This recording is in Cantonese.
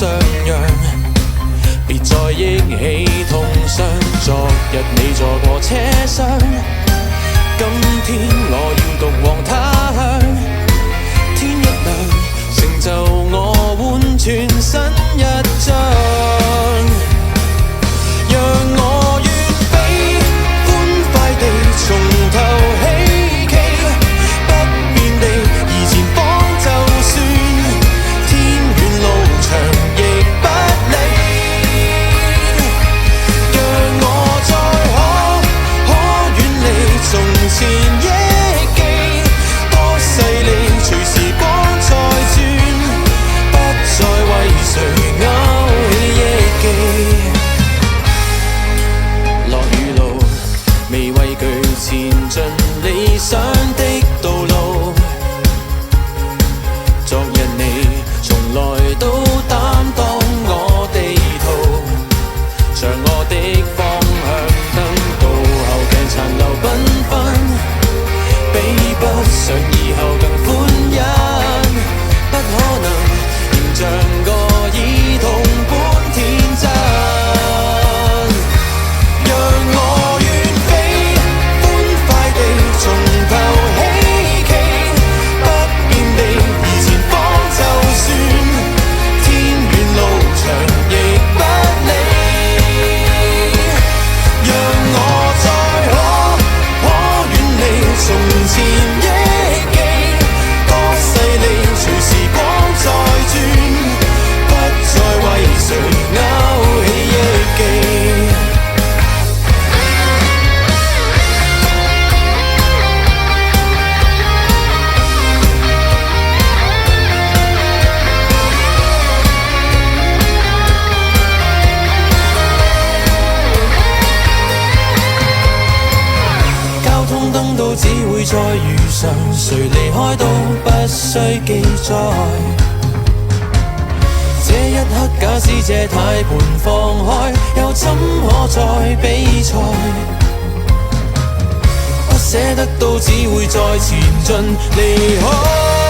相讓，別再憶起痛傷。昨日你坐過車廂，今天我要獨往他鄉。天一亮，成就我換全新一章。讓我遠飛，歡快地從頭起企，不變地而前方，就算天遠路長亦不理。讓我再可遠離從前憶記，多細膩隨時光再轉，不再為誰勾起憶記。落雨路，未畏懼前進理想的道路。昨日你從來都擔當我地圖，像我的方向燈，到後鏡殘留繽紛，比不上以後更歡欣。不可能仍像個兒童般天真。讓我遠飛，歡快地從頭起企，不變地而前方，就算天遠路長亦不理。讓我再可遠離從前憶記，多細膩隨時光再轉，不再為誰勾起憶記。交通燈都只會再遇上，誰離開都不需記載。這一刻假使這軚盤放開，又怎可再比賽？不捨得都只會再前進離開。